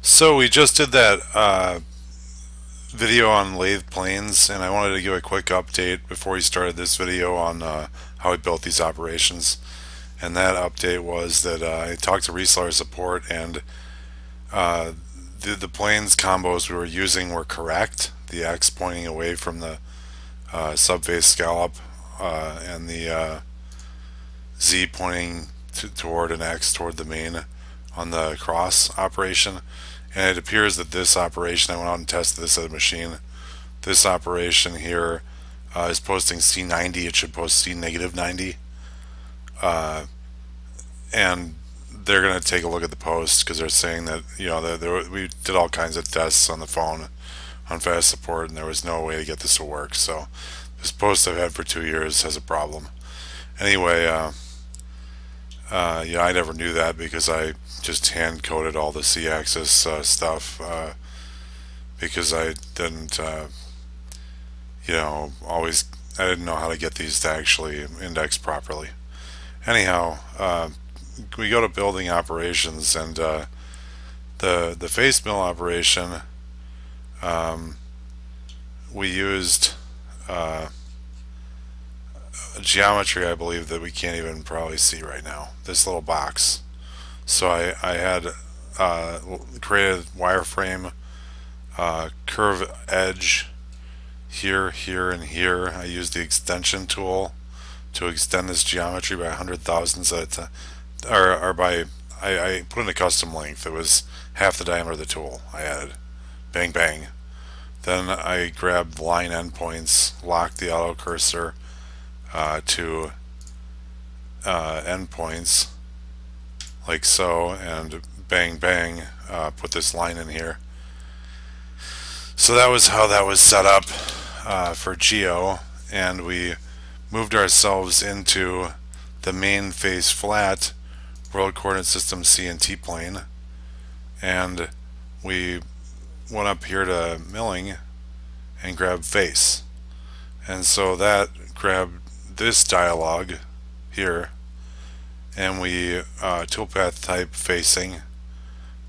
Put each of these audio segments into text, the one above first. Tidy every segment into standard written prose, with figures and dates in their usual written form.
So we just did that video on lathe planes, and I wanted to give a quick update before we started this video on how we built these operations. And that update was that I talked to reseller support, and uh, the planes combos we were using were correct. The X pointing away from the subface scallop, and the Z pointing toward an X toward the main on the cross operation. And it appears that this operation, I went out and tested this at a machine, this operation here is posting C90. It should post C negative 90. And they're going to take a look at the post because they're saying that, we did all kinds of tests on the phone on fast support, and there was no way to get this to work. So this post I've had for 2 years has a problem. Anyway, I never knew that because I just hand coded all the C-axis stuff because I didn't, always, I didn't know how to get these to actually index properly. Anyhow, we go to building operations, and the face mill operation, we used geometry, I believe, that we can't even probably see right now. This little box. So I had created wireframe, curve edge here, here, and here. I used the extension tool to extend this geometry by 100,000ths at a time, or by I put in a custom length. It was half the diameter of the tool I added. Bang bang. Then I grabbed line endpoints, locked the auto cursor to endpoints like so, and bang bang, put this line in here. So that was how that was set up for geo, and we moved ourselves into the main face flat world coordinate system C and T plane, and we went up here to milling and grabbed face, and so that grabbed this dialog here, and we toolpath type facing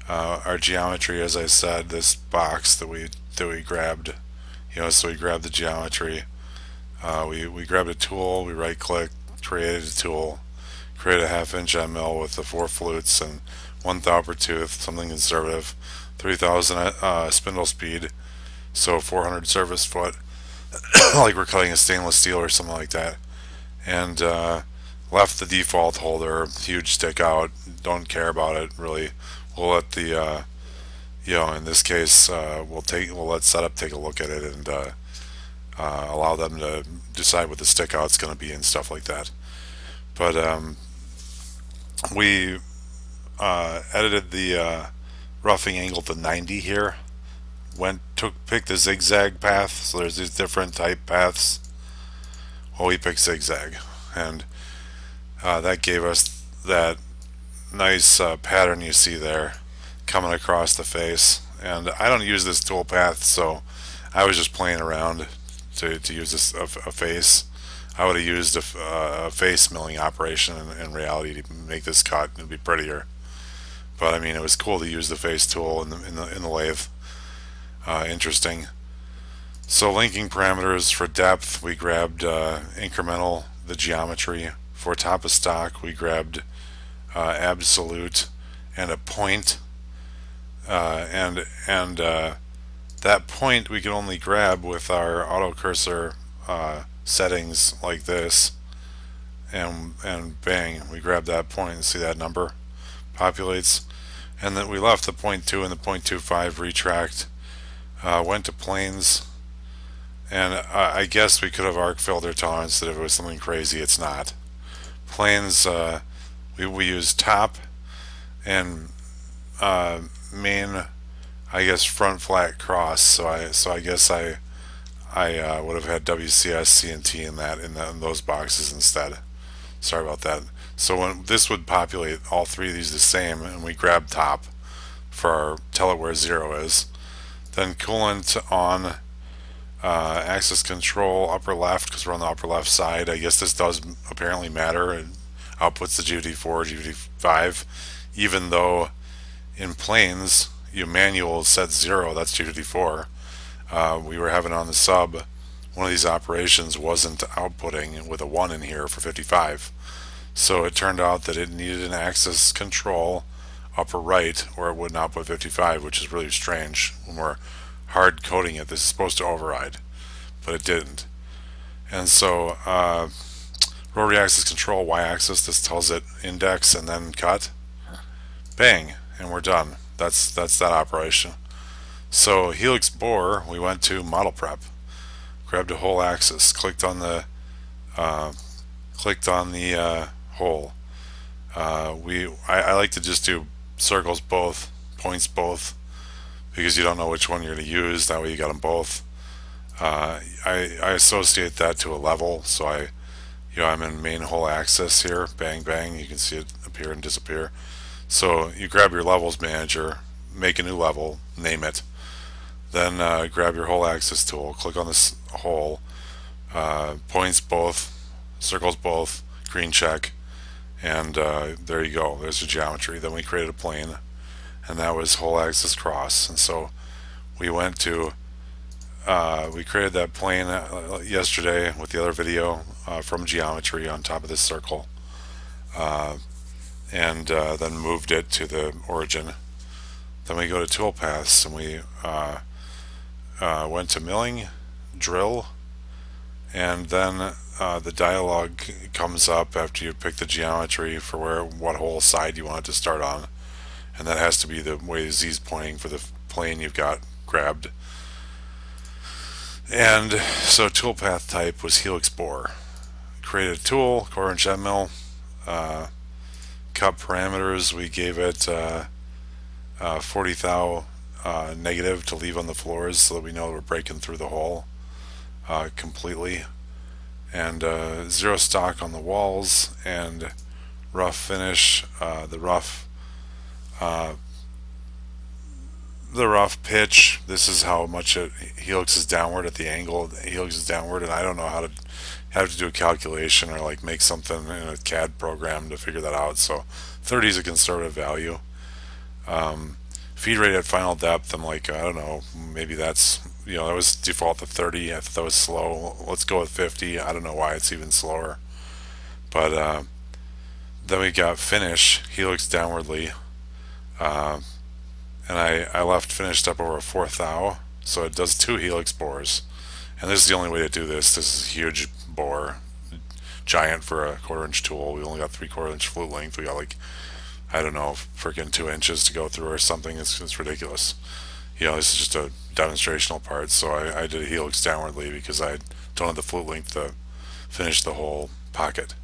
our geometry, as I said, this box that we grabbed, so we grabbed the geometry, we grabbed a tool, we right click, created a tool, create a 1/2 inch on mill with the 4 flutes and 1 thou per tooth, something conservative, 3,000 spindle speed, so 400 surface foot, like we're cutting a stainless steel or something like that, and left the default holder, huge stick out, don't care about it really. We'll let the in this case we'll let setup take a look at it, and allow them to decide what the stick out's going to be and stuff like that. But we edited the roughing angle to 90 here, picked the zigzag path, so there's these different type paths. Well, we picked zigzag, and that gave us that nice pattern you see there coming across the face. And I don't use this tool path, so I was just playing around to use this a face. I would have used a face milling operation in reality to make this cut. It'd be prettier, but I mean, it was cool to use the face tool in the lathe. Interesting. So linking parameters for depth, we grabbed incremental, the geometry. For top of stock, we grabbed absolute and a point, and that point we can only grab with our auto cursor settings like this, and bang, we grab that point and see that number populates. And then we left the 0.2 and the 0.25 retract, went to planes, and I guess we could have arc filter tolerance that if it was something crazy. It's not. Planes, we use top and main, I guess front flat cross, so I guess I would have had WCS, C&T in those boxes instead. Sorry about that. So when this would populate all three of these the same, and we grab top for our tell it where 0 is, then coolant on, axis control upper left because we're on the upper left side. I guess this does apparently matter. It outputs the GVT4, GVT5, even though in planes you manual set 0, that's 254. We were having on the sub, one of these operations wasn't outputting with a 1 in here for 55. So it turned out that it needed an access control upper right where it wouldn't output 55, which is really strange. When we're hard coding it, this is supposed to override, but it didn't. And so rotary access control y-axis, this tells it index and then cut. Bang, and we're done. That's that operation. So Helix Bore, we went to model prep, grabbed a whole axis, clicked on the hole. I like to just do circles both, points both, because you don't know which one you're going to use. That way you got them both. I associate that to a level, so I'm in main whole axis here. Bang bang, you can see it appear and disappear. So you grab your levels manager, make a new level, name it, then grab your whole axis tool, click on this hole, points both, circles both, green check, and there you go, there's your geometry. Then we created a plane, and that was whole axis cross. And so we went to we created that plane yesterday with the other video from geometry on top of this circle, and then moved it to the origin. Then we go to toolpaths, and we went to milling, drill, and then the dialog comes up after you pick the geometry for what whole side you want it to start on, and that has to be the way Z is pointing for the plane you've got grabbed. And so toolpath type was Helix Bore. Created a tool, 1/4 inch end mill. Cut parameters, we gave it 40 thou negative to leave on the floors so that we know we're breaking through the hole completely. And 0 stock on the walls, and rough finish. The rough pitch, this is how much it helixes downward at the angle helixes downward, and I don't know how to do a calculation or like make something in a CAD program to figure that out. So 30 is a conservative value. Feed rate at final depth, I'm like, I don't know, maybe that's, that was default to 30. I thought that was slow. Let's go with 50. I don't know why it's even slower. But then we got finish, helix downwardly, and I left finished up over a 4 thou, so it does 2 helix bores. And this is the only way to do this. This is a huge bore, giant for a 1/4 inch tool. We only got 3/4 inch flute length. We got like, I don't know, freaking 2 inches to go through or something. It's ridiculous. This is just a demonstrational part, so I did a helix downwardly because I don't have the flute length to finish the whole pocket.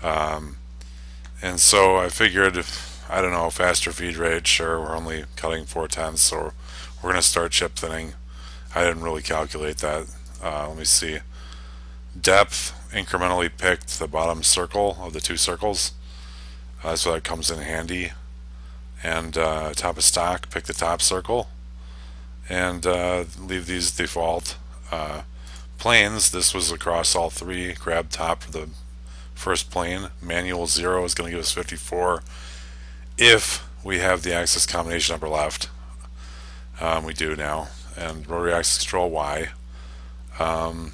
And so I figured, I don't know, faster feed rate, sure, we're only cutting 4/10, so we're going to start chip thinning. I didn't really calculate that. Let me see. Depth, incrementally picked the bottom circle of the 2 circles, so that comes in handy. And top of stock, pick the top circle, and leave these default. Planes, this was across all 3. Grab top for the first plane. Manual 0 is going to give us 54 if we have the axis combination upper left. We do now. And rotary axis control Y. And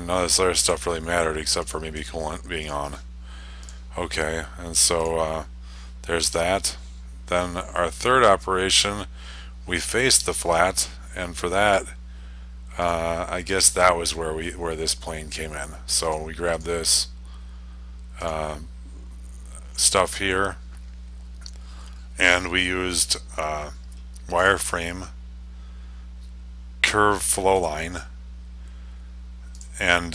none of this other stuff really mattered except for maybe coolant being on. Okay, and so there's that. Then our third operation, we faced the flat, and for that, I guess that was where this plane came in. So we grabbed this stuff here, and we used wireframe curve flow line, and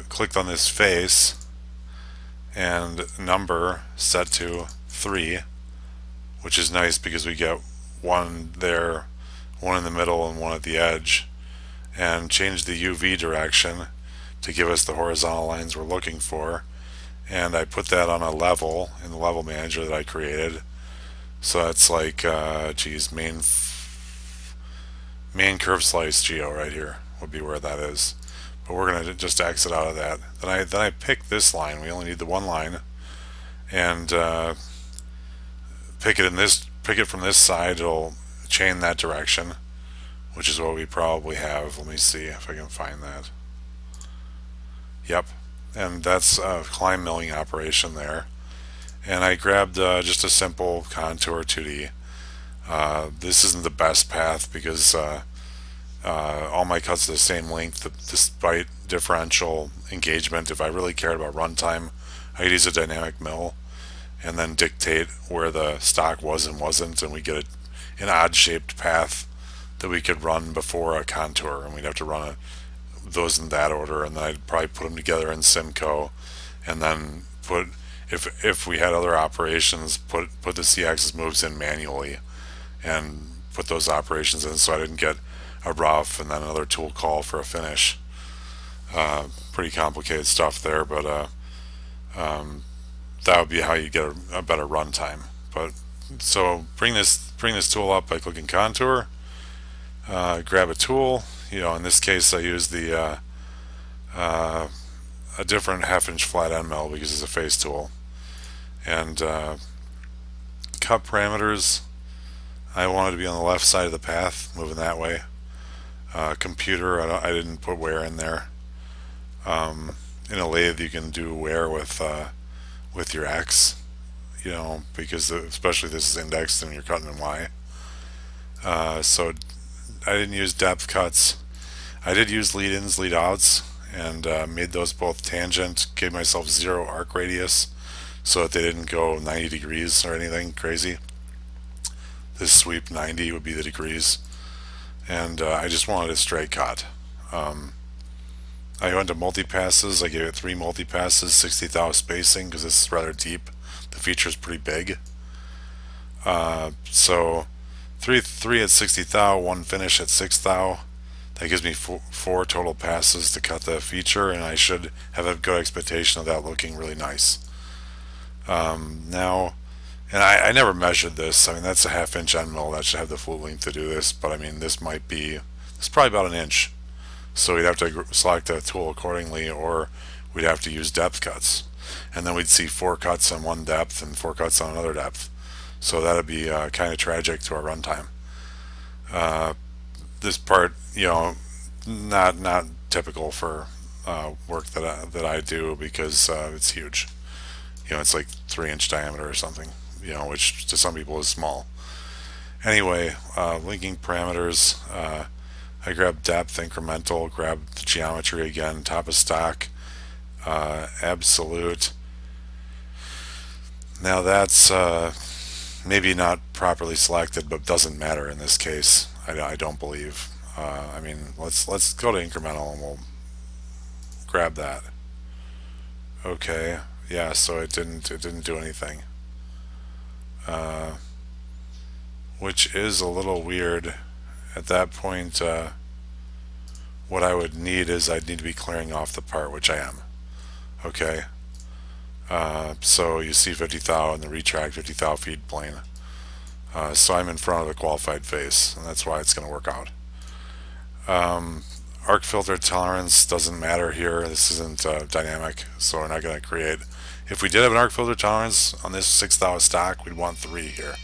clicked on this face, and number set to 3, which is nice because we get 1 there, 1 in the middle, and 1 at the edge, and change the UV direction to give us the horizontal lines we're looking for. And I put that on a level in the level manager that I created, so that's like main curve slice geo right here would be where that is, but we're gonna just exit out of that. Then I pick this line. We only need the 1 line, and pick it from this side. It'll chain that direction, which is what we probably have. Let me see if I can find that. Yep, and that's a climb milling operation there. And I grabbed just a simple contour 2D. This isn't the best path because all my cuts are the same length despite differential engagement. If I really cared about runtime, I could use a dynamic mill and then dictate where the stock was and wasn't, and we get an odd shaped path that we could run before a contour, and we'd have to run those in that order, and then I'd probably put them together in Simco, and then put, if we had other operations, put the C-axis moves in manually and put those operations in, so I didn't get a rough and then another tool call for a finish. Pretty complicated stuff there, but that would be how you get a better runtime. But so bring this tool up by clicking contour, grab a tool. In this case I use the a different 1/2" flat end mill because it's a face tool, and cut parameters. I wanted to be on the left side of the path, moving that way. Computer, I didn't put wear in there. In a lathe you can do wear with your X, because especially this is indexed and you're cutting in Y. So I didn't use depth cuts. I did use lead-ins, lead-outs, and made those both tangent, gave myself 0 arc radius so that they didn't go 90 degrees or anything crazy. This sweep 90 would be the degrees, and I just wanted a straight cut. I went to multi-passes. I gave it 3 multi-passes, 60 thou spacing because this is rather deep. The feature is pretty big. So 3 at 60 thou, 1 finish at 6 thou. That gives me 4 total passes to cut the feature, and I should have a good expectation of that looking really nice. Now, and I never measured this. I mean, that's a 1/2" end mill. That should have the full length to do this, but I mean, this is probably about 1 inch. So we'd have to select a tool accordingly, or we'd have to use depth cuts. And then we'd see 4 cuts on one depth and 4 cuts on another depth. So that'd be kind of tragic to our runtime. This part, not typical for work that I do because it's huge. It's like 3-inch diameter or something, which to some people is small. Anyway, linking parameters. I grabbed depth, incremental, grabbed the geometry again, top of stock, absolute. Now that's maybe not properly selected, but doesn't matter in this case. I don't believe. I mean, let's go to incremental and we'll grab that. Okay, yeah. So it didn't do anything, which is a little weird. At that point, what I would need is I'd need to be clearing off the part, which I am. Okay. So you see 50 thou in the retract 50 thou feed plane. So I'm in front of the qualified face, and that's why it's going to work out. Arc filter tolerance doesn't matter here. This isn't dynamic, so we're not going to create. If we did have an arc filter tolerance on this 6 thou stock, we'd want 3 here.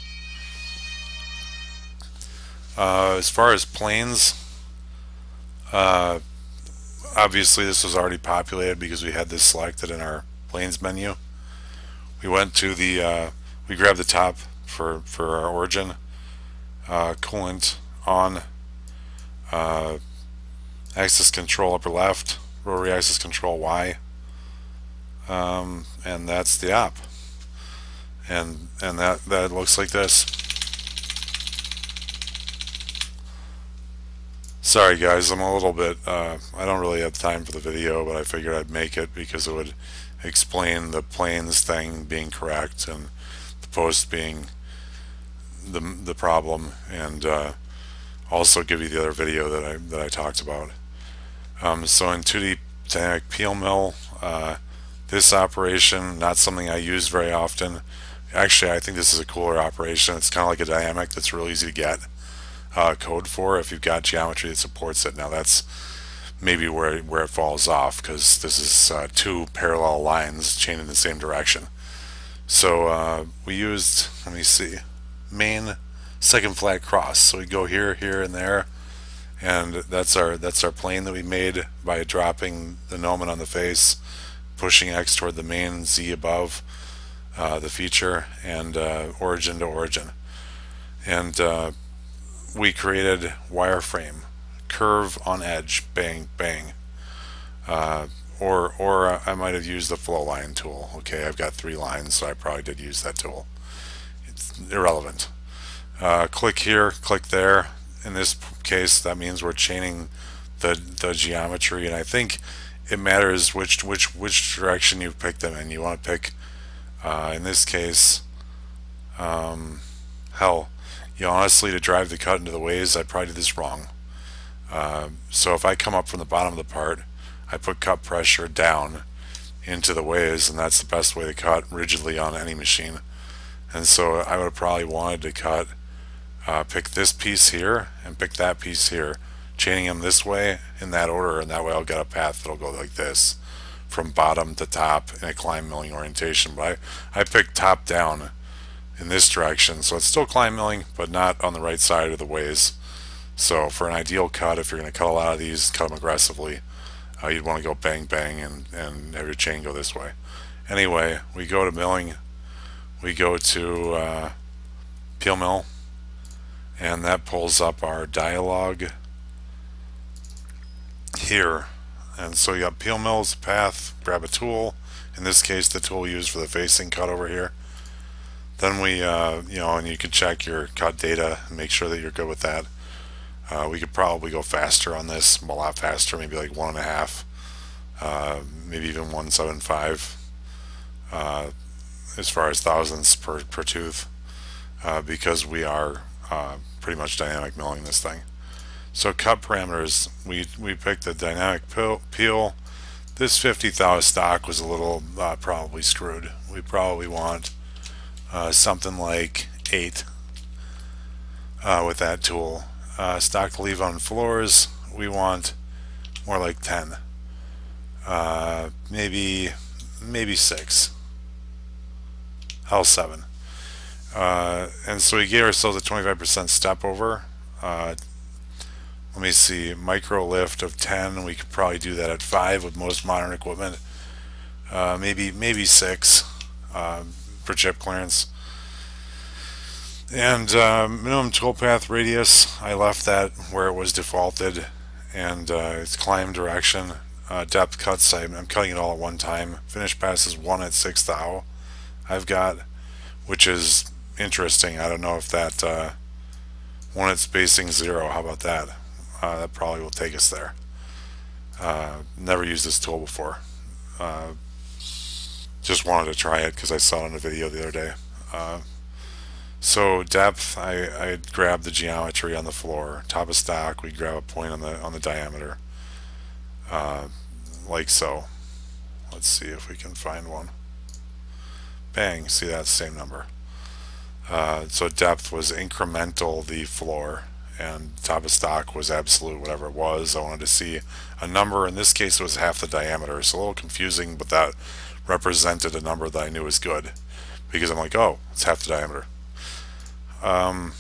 As far as planes, obviously this was already populated because we had this selected in our planes menu. We went to we grabbed the top for our origin, coolant on, axis control upper left, rotary axis control Y, and that's the op, and that looks like this. Sorry guys, I'm a little bit, I don't really have time for the video, but I figured I'd make it because it would explain the planes thing being correct and the post being the problem, and also give you the other video that I talked about. So in 2D dynamic peel mill, this operation, not something I use very often. Actually, I think this is a cooler operation. It's kind of like a dynamic that's real easy to get code for if you've got geometry that supports it. Now that's maybe where it falls off, because this is 2 parallel lines chained in the same direction. So we used, let me see, main second flat cross. So we go here, here, and there, and that's our plane that we made by dropping the gnomon on the face, pushing X toward the main, Z above the feature, and origin to origin. And we created wireframe, curve on edge, bang, bang. Or I might have used the flow line tool. Okay, I've got 3 lines, so I probably did use that tool. It's irrelevant. Click here, click there. In this case, that means we're chaining the geometry, and I think it matters which direction you pick them in. You want to pick, in this case, hell, honestly, to drive the cut into the ways, I probably did this wrong. So if I come up from the bottom of the part, I put cut pressure down into the ways, and that's the best way to cut rigidly on any machine. And so I would have probably wanted to cut, pick this piece here and pick that piece here, chaining them this way in that order, and that way I'll get a path that'll go like this from bottom to top in a climb milling orientation. But I picked top down in this direction, so it's still climb milling but not on the right side of the ways. So for an ideal cut, if you're going to cut a lot of these, cut them aggressively. You'd want to go bang bang and have your chain go this way. Anyway, we go to milling, we go to peel mill, and that pulls up our dialog here. And so you got peel mill as a path, grab a tool, in this case the tool used for the facing cut over here. Then we and you can check your cut data and make sure that you're good with that. We could probably go faster on this, a lot faster, maybe like 1.5, maybe even 1.75 as far as thousandths per tooth, because we are pretty much dynamic milling this thing. So cut parameters, we picked the dynamic peel. This 50,000 stock was a little probably screwed. We probably want something like 8 with that tool. Stock to leave on floors, we want more like 10, maybe 6, hell 7. And so we gave ourselves a 25% step over. Let me see, micro lift of 10, we could probably do that at 5 with most modern equipment. Maybe 6 for chip clearance. And minimum toolpath radius, I left that where it was defaulted, and its climb direction. Depth cuts, I'm cutting it all at one time. Finish pass is 1 at 6 thou I've got, which is interesting. I don't know if that 1 at spacing 0, how about that? That probably will take us there. Never used this tool before. Just wanted to try it because I saw it on a video the other day. So depth, I grab the geometry on the floor. Top of stock, we grab a point on the diameter, like so. Let's see if we can find one. Bang! See, that's the same number. So depth was incremental the floor, and top of stock was absolute whatever it was. I wanted to see a number. In this case, it was half the diameter. So a little confusing, but that represented a number that I knew was good, because I'm like, oh, it's half the diameter. Arc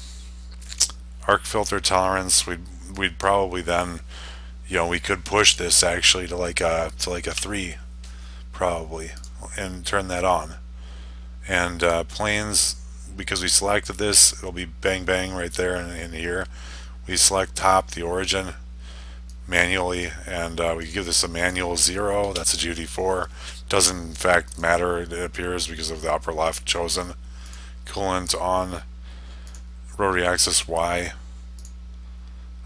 filter tolerance, we'd probably then, we could push this actually to like a 3 probably, and turn that on. And planes, because we selected this, it'll be bang bang right there in here. We select top, the origin, manually, and we give this a manual 0. That's a GD4. Doesn't in fact matter, it appears, because of the upper left chosen. Coolant on. Rotary axis Y.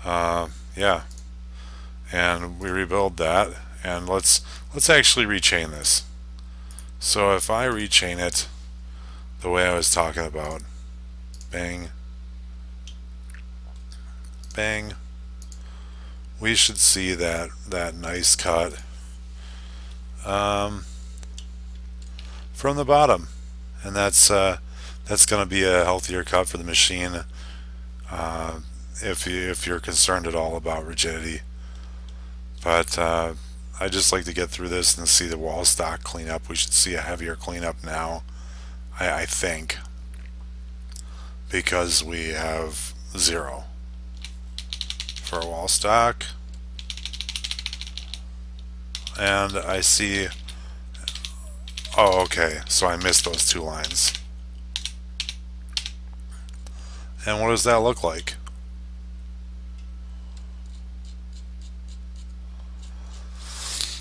Yeah, and we rebuild that, and let's actually rechain this. So if I rechain it the way I was talking about, bang, bang, we should see that nice cut from the bottom, and that's going to be a healthier cut for the machine, if you're concerned at all about rigidity. But I just like to get through this and see the wall stock cleanup. We should see a heavier cleanup now, I think, because we have 0 for a wall stock. And I see, oh okay, so I missed those 2 lines. And what does that look like?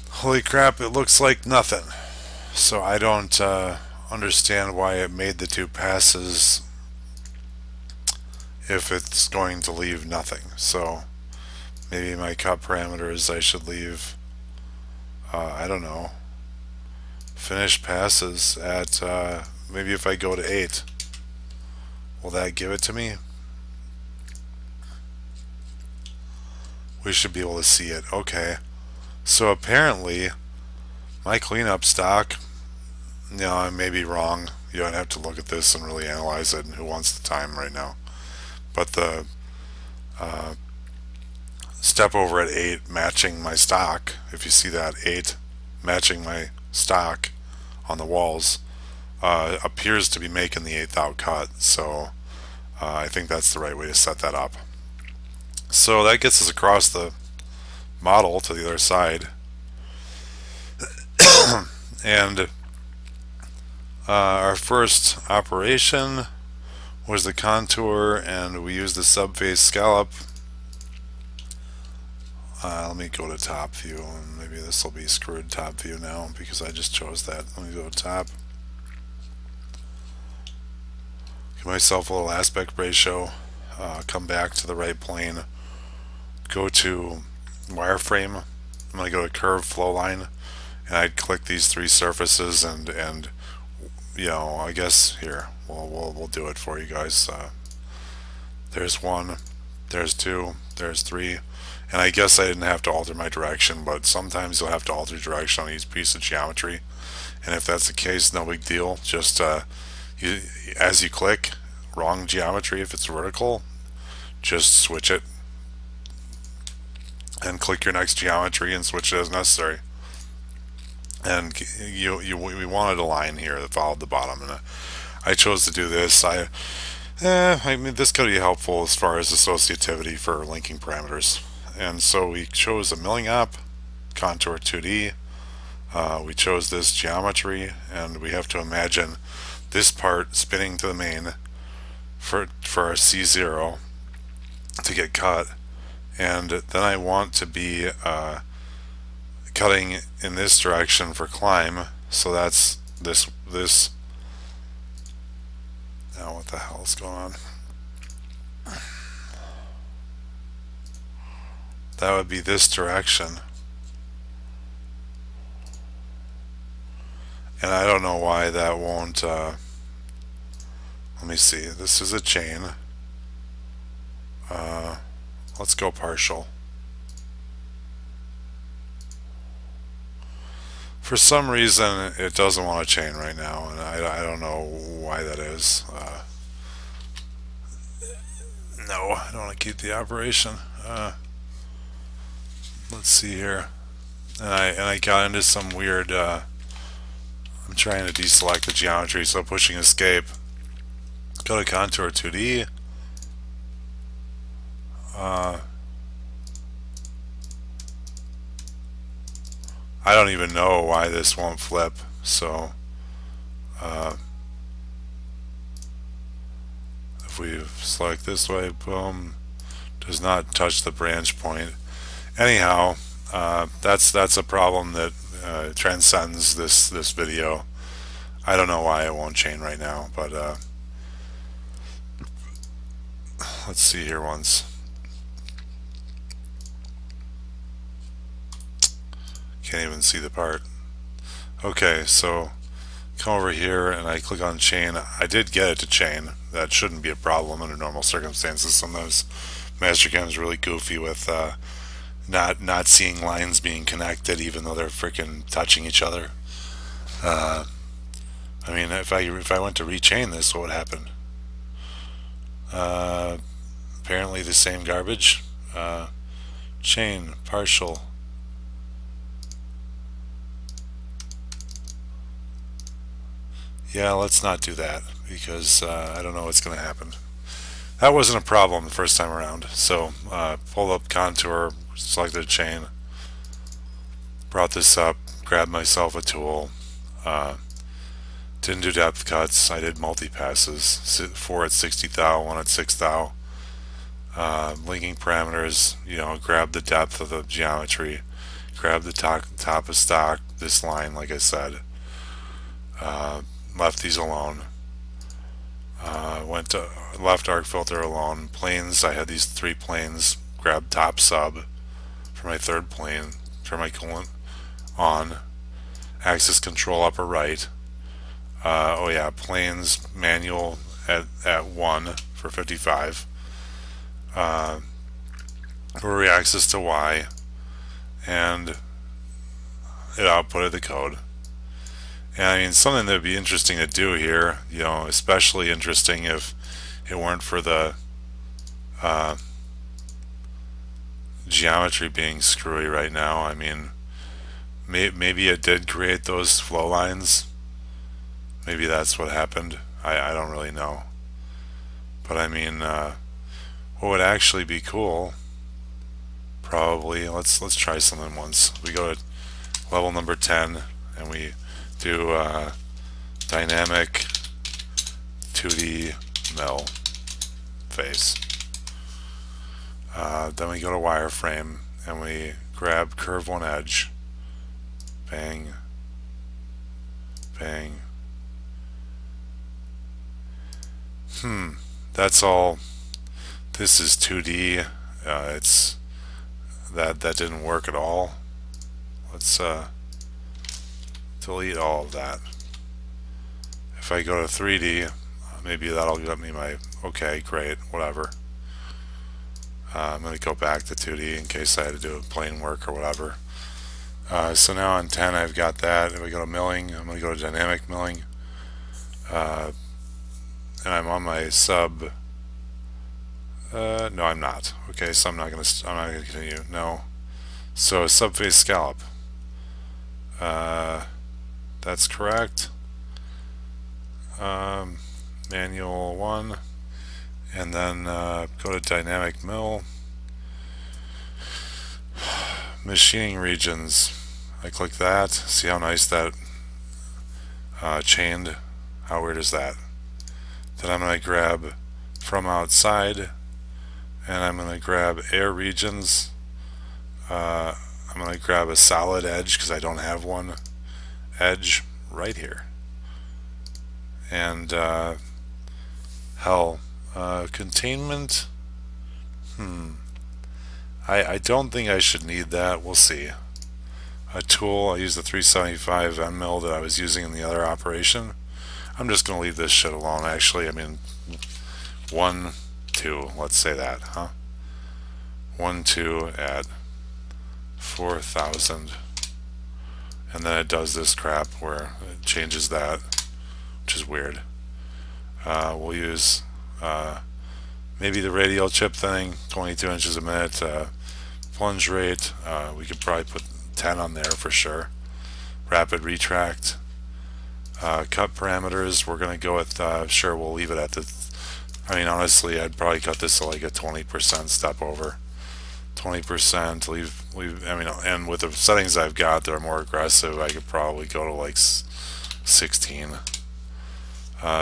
Holy crap, it looks like nothing. So I don't understand why it made the 2 passes if it's going to leave nothing. So maybe my cut parameters I should leave, I don't know, finish passes at, maybe if I go to 8, will that give it to me? We should be able to see it. Okay. So apparently my cleanup stock, I may be wrong. You don't have to look at this and really analyze it, and who wants the time right now. But the step over at 8 matching my stock, if you see that 8 matching my stock on the walls, appears to be making the 8th out cut. So I think that's the right way to set that up. So that gets us across the model to the other side. And our first operation was the contour, and we used the subface scallop. Let me go to top view, and maybe this will be screwed top view now because I just chose that. Let me go to top. Give myself a little aspect ratio, come back to the right plane, go to wireframe. I'm going to go to curve flow line, and I'd click these 3 surfaces, and I guess here we'll do it for you guys. There's 1, there's 2, there's 3, and I guess I didn't have to alter my direction, but sometimes you'll have to alter direction on each piece of geometry, and if that's the case, no big deal. Just as you click wrong geometry, if it's vertical, just switch it and click your next geometry and switch it as necessary. And we wanted a line here that followed the bottom, and I chose to do this. I mean, this could be helpful as far as associativity for linking parameters. And so we chose a milling op, contour 2D. We chose this geometry, and we have to imagine this part spinning to the main for our C0 to get cut. And then I want to be cutting in this direction for climb, so that's this. Now what the hell is going on? That would be this direction, and I don't know why that won't. Let me see. This is a chain. Let's go partial. For some reason it doesn't want to chain right now, and I don't know why that is. No, I don't want to keep the operation. Let's see here. And I got into some weird I'm trying to deselect the geometry, so pushing escape. Go to contour 2D. I don't even know why this won't flip, so if we select this way, boom, does not touch the branch point. Anyhow, that's a problem that transcends this video. I don't know why it won't chain right now, but let's see here once. Can't even see the part. Okay, so come over here and I click on chain. I did get it to chain. That shouldn't be a problem under normal circumstances. Sometimes Mastercam is really goofy with not seeing lines being connected even though they're freaking touching each other. I mean, if I went to rechain this, what would happen? Apparently the same garbage. Chain partial. Yeah, let's not do that because I don't know what's going to happen. that wasn't a problem the first time around. So pulled up contour, selected chain, brought this up, grabbed myself a tool, didn't do depth cuts. I did multi-passes, 4 at 60 thou, 1 at 6 thou. Linking parameters, grab the depth of the geometry, grab the top of stock, this line like I said, left these alone, went to left arc filter alone. Planes, I had these 3 planes, grabbed top sub for my 3rd plane, turn my coolant on, axis control upper right, oh yeah, planes manual at 1 for 55, query axis to Y, and it outputted the code. And I mean, something that would be interesting to do here, especially interesting if it weren't for the geometry being screwy right now. I mean, maybe it did create those flow lines. Maybe that's what happened. I don't really know. But I mean, what would actually be cool, probably, let's try something once. We go to level number 10 and we do dynamic 2D mill face. Then we go to wireframe and we grab curve one edge, bang, bang. That's all. This is 2D. It's that didn't work at all. Let's delete all of that. If I go to 3D, maybe that'll get me my okay, great, whatever. I'm going to go back to 2D in case I had to do plane work or whatever. So now on 10 I've got that. If I go to milling, I'm going to go to dynamic milling, and I'm on my sub. No, I'm not. Okay, so I'm not going to continue. No. So subface scallop. That's correct. Manual 1, and then go to dynamic mill, machining regions. I click that. See how nice that chained. How weird is that? Then I'm going to grab from outside, and I'm going to grab air regions. I'm going to grab a solid edge because I don't have one edge right here. And hell, containment. I don't think I should need that. We'll see. A tool, I use the 375 end mill that I was using in the other operation. I'm just going to leave this shit alone, actually. I mean, 1, 2, let's say that, huh? 1, 2 at 4,000. And then it does this crap where it changes that, which is weird. We'll use maybe the radial chip thing, 22 inches a minute, plunge rate. We could probably put 10 on there for sure. Rapid retract. Cut parameters, we're going to go with, sure, we'll leave it at the, I mean, honestly, I'd probably cut this to like a 20% step over. 20%, leave, I mean, and with the settings I've got that are more aggressive, I could probably go to like 16.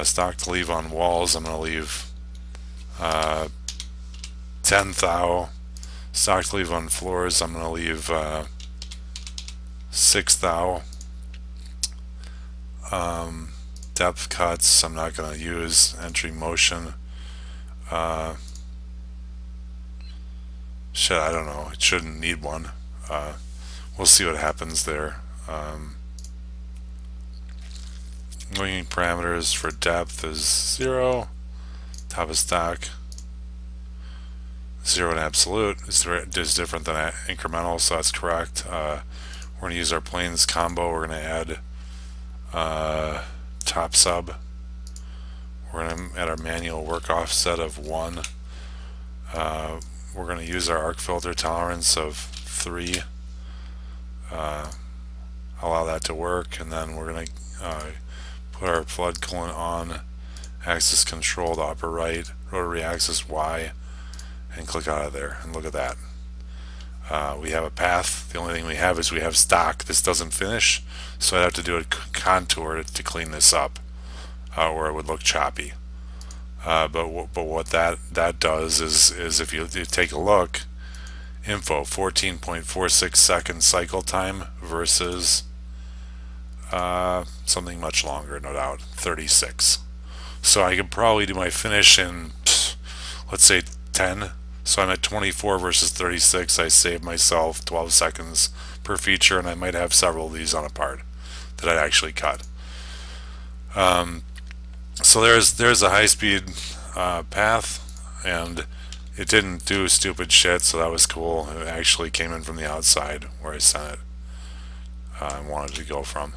Stock to leave on walls, I'm going to leave 10 thou. Stock to leave on floors, I'm going to leave 6 thou. Depth cuts, I'm not going to use. Entry motion. Shit, I don't know. It shouldn't need one. We'll see what happens there. Linking parameters for depth is 0. Top of stock. 0 in absolute is different than incremental, so that's correct. We're going to use our planes combo. We're going to add top sub. We're going to add our manual work offset of 1. We're going to use our arc filter tolerance of 3. Allow that to work, and then we're going to put our flood coolant on axis control to upper right, rotary axis Y, and click out of there. And look at that. We have a path. The only thing we have is we have stock. This doesn't finish, so I'd have to do a contour to clean this up, or it would look choppy. But what that does is if you take a look, info 14.46 second cycle time versus something much longer, no doubt, 36. So I could probably do my finish in, let's say, 10. So I'm at 24 versus 36. I saved myself 12 seconds per feature, and I might have several of these on a part that I'd actually cut. So there's a high-speed path, and it didn't do stupid shit, so that was cool. It actually came in from the outside where I sent it and wanted to go from.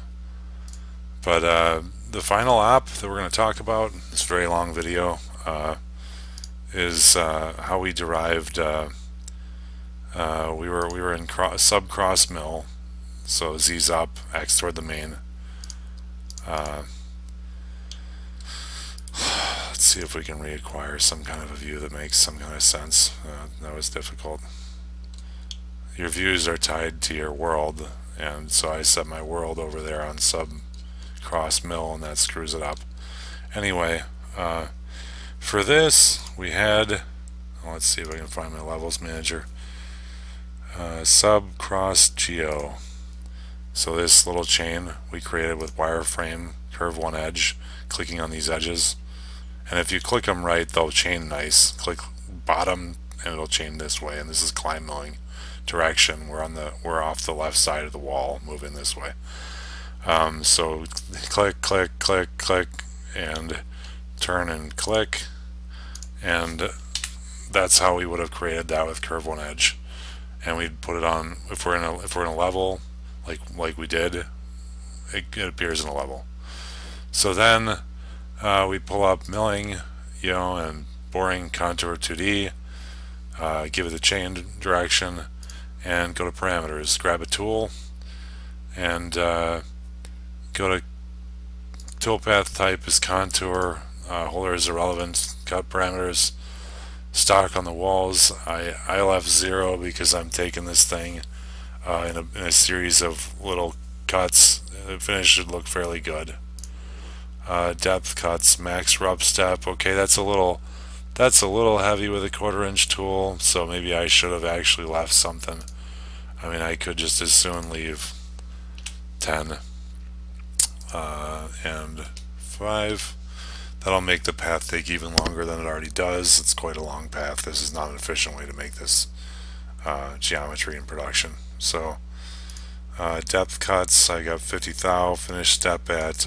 But the final op that we're going to talk about, this very long video, is how we derived. We were in sub cross mill, so Z's up, X toward the main. Let's see if we can reacquire some kind of a view that makes some kind of sense. That was difficult. Your views are tied to your world, and so I set my world over there on sub cross mill, and that screws it up. Anyway, for this we had, let's see if I can find my levels manager, sub cross geo. So this little chain we created with wireframe, curve one edge, clicking on these edges, and if you click them right, they'll chain nice. Click bottom and it'll chain this way, and this is climb milling direction. We're off the left side of the wall, moving this way. So click, click, click, click, and turn and click, and that's how we would have created that with curve one edge. And we'd put it on, if we're in a level like we did, it appears in a level. So then we pull up milling, and boring, contour 2D, give it the chain direction, and go to parameters. Grab a tool and go to toolpath type is contour, holder is irrelevant, cut parameters, stock on the walls. I left 0 because I'm taking this thing in a series of little cuts. The finish should look fairly good. Depth cuts, max rub step. Okay, that's a little heavy with a 1/4 inch tool, so maybe I should have actually left something. I mean, I could just as soon leave 10 and 5. That'll make the path take even longer than it already does. It's quite a long path. This is not an efficient way to make this geometry in production. So depth cuts, I got 50 thou. Finish step at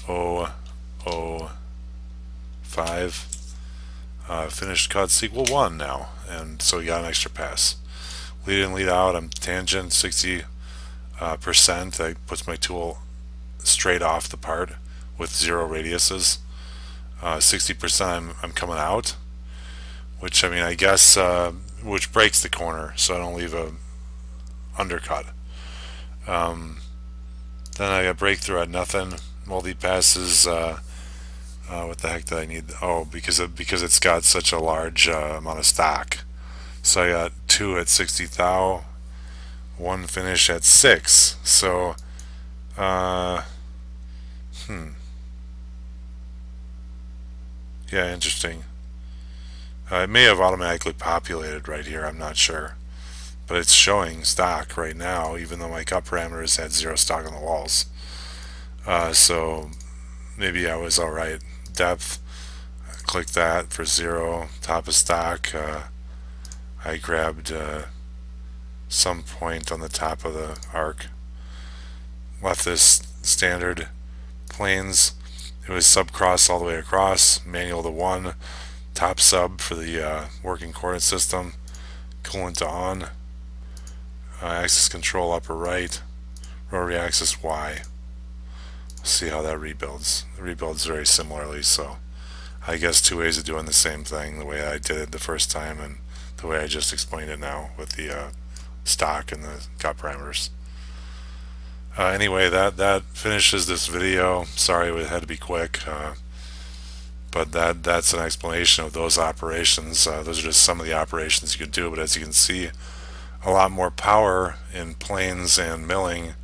0.005. Finished cuts equal 1 now, and so we got an extra pass. Lead in, lead out. I'm tangent 60%. That puts my tool straight off the part with 0 radiuses. 60% I'm coming out, which, I mean, I guess which breaks the corner, so I don't leave a undercut. Then I got breakthrough at nothing. Multi passes. What the heck did I need? Oh, because it's got such a large amount of stock. So I got 2 at 60 thou, 1 finish at 6. So yeah, interesting. It may have automatically populated right here, I'm not sure, but it's showing stock right now, even though my cut parameters had 0 stock on the walls. So maybe I was alright. Depth, click that for 0. Top of stock, I grabbed some point on the top of the arc. Left this standard planes. It was sub cross all the way across, manual to 1, top sub for the working coordinate system, coolant to on, axis control upper right, rotary axis Y. See how that rebuilds. It rebuilds very similarly, so I guess 2 ways of doing the same thing, the way I did it the first time and the way I just explained it now with the stock and the cut parameters. Anyway, that finishes this video. Sorry it had to be quick. But that's an explanation of those operations. Those are just some of the operations you could do, but as you can see, a lot more power in planes and milling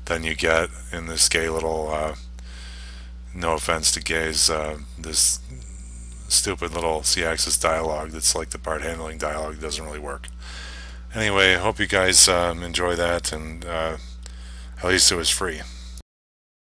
than you get in this gay little, no offense to gays, this stupid little C-axis dialogue that's like the part handling dialogue, doesn't really work. Anyway, I hope you guys enjoy that, and at least it was free.